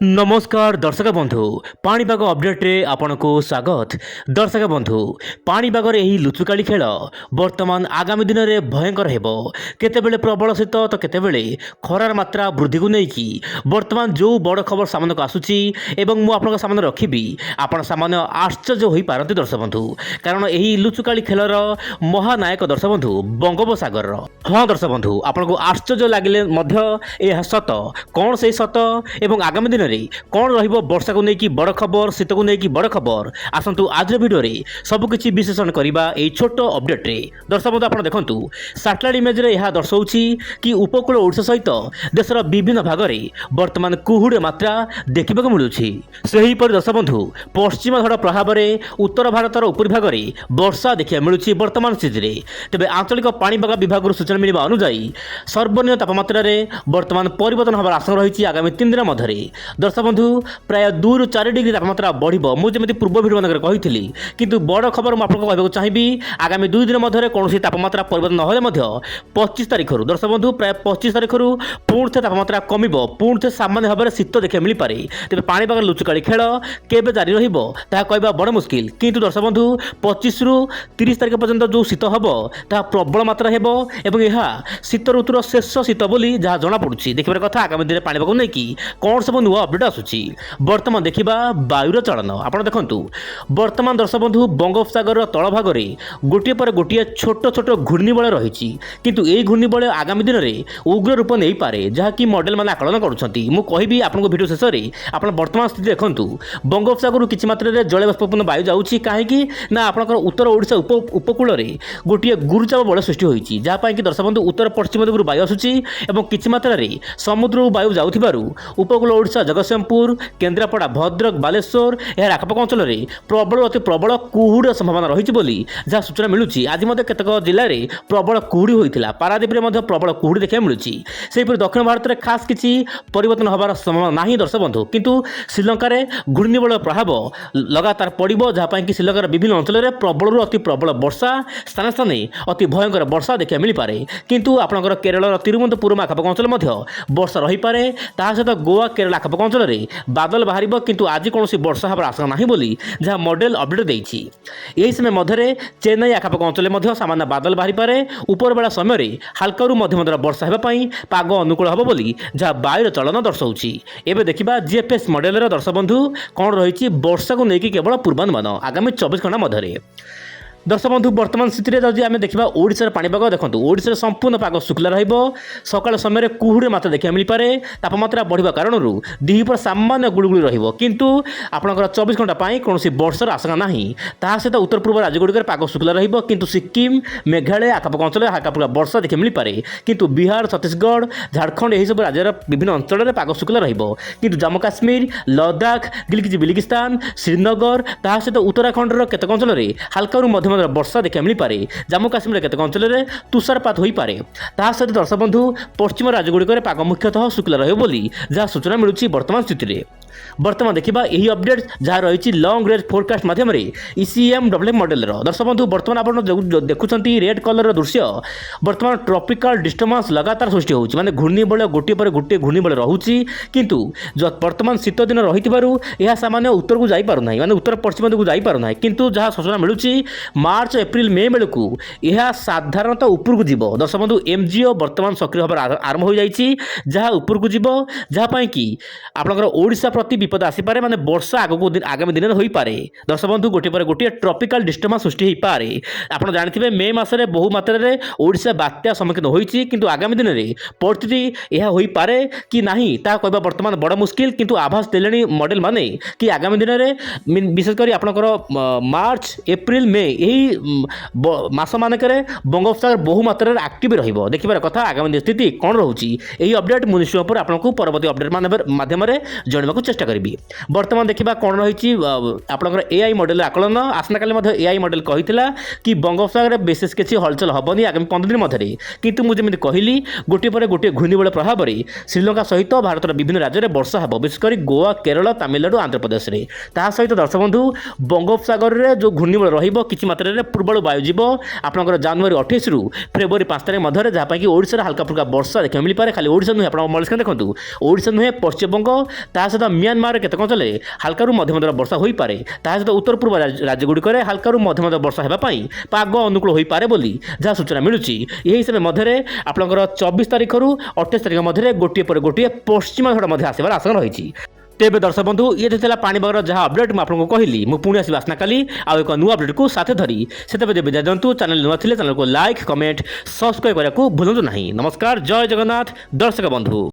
नमस्कार दर्शक बंधु पाणीपाग अपडेट्रे आपनको स्वागत। दर्शक बंधु पाणीपागर यही लुचुकाली खेल वर्तमान आगामी दिन में भयंकर हेबो। केतेबेले प्रबल शीत तो केतेबेले खरार मात्रा वृद्धि को लेकिन वर्तमान जो बड़ खबर सामने को आसूची एवं मु आपन सामने रखिबी आपण सामान्य आश्चर्य होई पारती दर्शक बंधु, कारण यही लुचुकाली खेलर महानायक दर्शक बंधु बंगोपसागर। हाँ दर्शक बंधु आपको आश्चर्य लगिले मध्य यह सत कौन से सत एवं आगामी दिन कौन रहिबो वर्षा को लेकिन बड़ खबर शीत को लेकिन बड़ खबर आसतु आज वीडियो रे सबकिछि विश्लेषण करबा ए छोट अपडेट रे। दर्शक बंधु आपण देखंतु सैटेलाइट इमेज रे यह दर्शाउछि कि उपकूल ओडिशा सहित देशर विभिन्न भाग रे वर्तमान कुहुड़ मात्रा देखिबा को मिलुछि। सही पर दर्शक बंधु पश्चिम झड़ प्रभाव रे उत्तर भारतर उपरी भाग रे वर्षा देखिया मिलुछि वर्तमान स्थिति रे। तेबे आंचलिक पाणीपाग विभाग सूचना मिलवा अनुसार सर्वनिम्न तापमात्रा रे वर्तमान परिवर्तन होबार आशंका रही आगामी 3 दिन मध्य। दर्शक बंधु प्राय 2 ରୁ 4 डिग्री तापमात्रा बढ़िबो मु जेमति पूर्व भिडियो मनकर कहिथिली, किंतु बड़ खबर मु आपको कहबाक चाहिबी आगामी 2 दिन मध्य कौन तापमात्रा परिवर्तन न होले मध्य 25 तारिख रु दर्शक बंधु प्राय 25 तारिख रु पुणी तापमात्रा कमिबो, पुणी सामान्य भाव में शीत देखा मिल पारे। तेज पाणीपाग लुचुकाली खेल केबे जारी रहिबो ताहा कहबा बड़ मुश्किल, किंतु दर्शक बंधु 25 ରୁ 30 तारिख पर्यंत जो शीत हबो ताहा प्रबल मात्रा हेबो एवं यह शीत ऋतुर शेष शीत बोली जहाँ जना पड़ुछि। देखिबार कथा आगामी दिन पाणीपाग नै कि कौन सब नुआ अपडेट आसुछि। वर्तमान देखिबा वायुर चलन आपण देखंतु वर्तमान दर्शक बंधु बंगोपसागर तल भाग में गोटे पर गोटे छोट छोट घूर्णिबल रही, किंतु यही घूर्णिबल आगामी दिन में उग्र रूप नहीं पारे जहाँकि मॉडल मैंने आकलन करुछंती। मु कहबी आपनको वीडियो शेष में आप वर्तमान स्थिति देखंतु बंगोपसागर किछि मात्रा रे जलबाष्पपूर्ण वायु जाउछि काहेकि ना आपनकर उत्तर ओडिशा उपकूल रे गोटे गुरुचाप बल सृष्टि होइछि, जहाँ पाई कि दर्शक बंधु उत्तर पश्चिम दिगरु वायु आसुछि एवं किछि मात्रा रे समुद्र वायु जाउथिबारु उपकूल ओडिशा जगतसिंहपुर केन्द्रापड़ा भद्रक बालेश्वर यार आखपाख अंचल में प्रबल अति प्रबल कुहुड़ संभावना रही बोली जहाँ सूचना मिलूँ। आज केतक जिले में प्रबल कुहुड़ी होता पारादीप में प्रबल कुहुड़ी देखा मिलूँ। सेहीपरि दक्षिण भारत में खास किसी परिवर्तन होबार संभावना नहीं दर्शक बंधु, किंतु श्रीलंकार घूर्णिबल प्रभाव लगातार पड़ो जहाँपाई कि श्रीलंकार विभिन्न अंचल में प्रबल अति प्रबल वर्षा स्थान स्थान अति भयंकर वर्षा देखा मिल पारे। किंतु आपंकर केरल तिरुवनंतपुरम आखपाख अंचल वर्षा रही पारे, ता सहित गोवा केरल आखपाख अंचल में बादल बाहर, किंतु आज कौन वर्षा हबार आशंका नहीं बोली जहाँ मॉडल अपडेट देछि। यही समय मध्य चेन्नई आखपाख अंचल में सामान्य बादल बाहरी पारे, उपरबेला समय हाल्का मध्यम वर्षा होगापाई पाग अनुकूल हम बोली जहाँ वायुर चलन दर्शाऊँच। एवं देखा जीएफएस मॉडल दर्शक बंधु कौन रही वर्षा को लेकिन केवल पूर्वानुमान आगामी 24 घंटा मध्य। दर्शक बंधु वर्तमान स्थिति में जदि आम देखा ओडिशार पाणीपाग देखंतु ओडिशार संपूर्ण पाग शुक्ला रहिबो। सकाळ समय कुहुड़ी मात्रा देखा मिल पारे, तापमात्रा बढ़िबा कारणरू दिहिपर सामान्य गुळुगुळी रहिबो, किंतु आपनकर 24 घंटा पाई कोनोसी वर्षार आशंका नाही। ता सहित उत्तर पूर्व राज्य गुड़िकर पाग शुक्ला रहिबो, किंतु सिक्किम मेघालय आखपाख अंचल हाल्का फुल्का वर्षा देखा मिल पारे, किंतु बिहार छत्तीसगढ़ झारखंड यही सब राज्यर विभिन्न अंचल में पाग शुक्ला रहिबो, किंतु जम्मू काश्मीर लद्दाख गिलगित बिल्टिस्तान श्रीनगर ता सहित उत्तराखंड केतक अंचल में हाल्का मध्यम वर्षा देखा मिल पारे। जम्मू काश्मीर केतक अंचल में तुषारपात हो पारे। ता सहित दर्शक बंधु पश्चिम राज्य गुड़िक पाग मुख्यतः शुक्ला रहिबो बोली जहाँ सूचना मिलूँ वर्तमान स्थिति में। वर्तमान देखा यही अपडेट जहाँ रही लंग रेंज फोरकास्ट माध्यम ECMWF मॉडल दर्शक बंधु वर्तमान आप देखुंत रेड कलर दृश्य वर्तमान ट्रॉपिकल डिस्टर्बेंस लगातार सृष्टि होउछि, माने घूर्णिबल गोटे पर गोटे घूर्णिबल रहुछि, किंतु वर्तमान शीत दिन रही सामान्य उत्तर को जाई पारु नाही, माने उत्तर पश्चिम दिगु जाई पारु नाही, किंतु जहाँ सूचना मिलूँ मार्च एप्रिल मे बेलू यह साधारणतः उपरकू जीव। दर्शक बंधु एमजीओ वर्तमान सक्रिय होबार आरंभ हो जाइछि जहाँ उपरकू जीव, जहाँ पाई कि आपनकर ओडिशा प्रति विपद आसीपारे, माने वर्षा आगको आगामी दिन में हो पारे। दर्शक बंधु गोटे पर गोटे ट्रॉपिकल डिस्टर्बेंस सृष्टि हो पारे। आप जानते बहु मात्रा बहु मात्रा ओडिशा बात्या सम्मुखीन होइछि, किंतु आगामी दिन में परिस्थिति यह हो पारे कि नहीं ता कहबा वर्तमान बड़ मुश्किल, किंतु आभास देलेनी मॉडल माने कि आगामी दिन में विशेषकर आपनकर मार्च एप्रिल मे यही मास मानक बंगोपसागर बहु मात्रा एक्टिव रहिबो। देखिबार कथा आगामी स्थिति कौन रोची यही अपडेट मु निश्चय पर आपको परवर्ती अपडेट माध्यम जानवाक चेष्टा करी। वर्तमान देखा कौन रही आपनकर एआई मॉडल आकलन आसनाकाली एआई मॉडल कहिथिला कि बंगोपसागर विशेष किसी हलचल हेनी आगामी 15 दिन मध्य, किंतु मुझे कहली गोटे पर गोटे घूर्णिबल प्रभाव में श्रीलंका सहित भारतर विभिन्न राज्य में वर्षा हे विशेषकर गोवा केरल तमिलनाडु आंध्र प्रदेश में। ता सहित दर्शक बंधु बंगोपसागर में जो घूर्णिबल रहिबो किछि मात्रा पूर्व वायु जीव आपंकर जनवरी 28 रु फेब्रुआरी 5 तारिख मध्य जहाँपाई कि ओडिशा हल्का फुल्का वर्षा देखा मिल पारे। खाली ओडिशा नुहे आप देखो ओडिशा नुहे पश्चिमबंग ता सहित म्यांमार केतेक अञ्चल हाल्कारु मध्यम दर वर्षा होइपारे ता सहित उत्तर पूर्व राज्यगुड़िक हाल्कारु मध्यम दर वर्षा हेबापई पाग अनुकूल होइपारे बोली जहाँ सूचना मिलुची। यही समय मध्य आपंकर 24 तारिख रु 28 तारिख मध्य गोटे पर गोटे पश्चिम झड़ मध्य आसबार आशंका रही। तेबे दर्शक बंधु ये था पाणीपागर जहाँ अपडेट मुझे आपको कहली पुणी आसबि आसना काली आउ एक नुआ अपडेट को साथे धरी से विदाय दिंतु। चैनल नुआ थे चैनल को लाइक कमेंट सब्सक्राइब करने को भूलु ना। नमस्कार, जय जगन्नाथ दर्शक बंधु।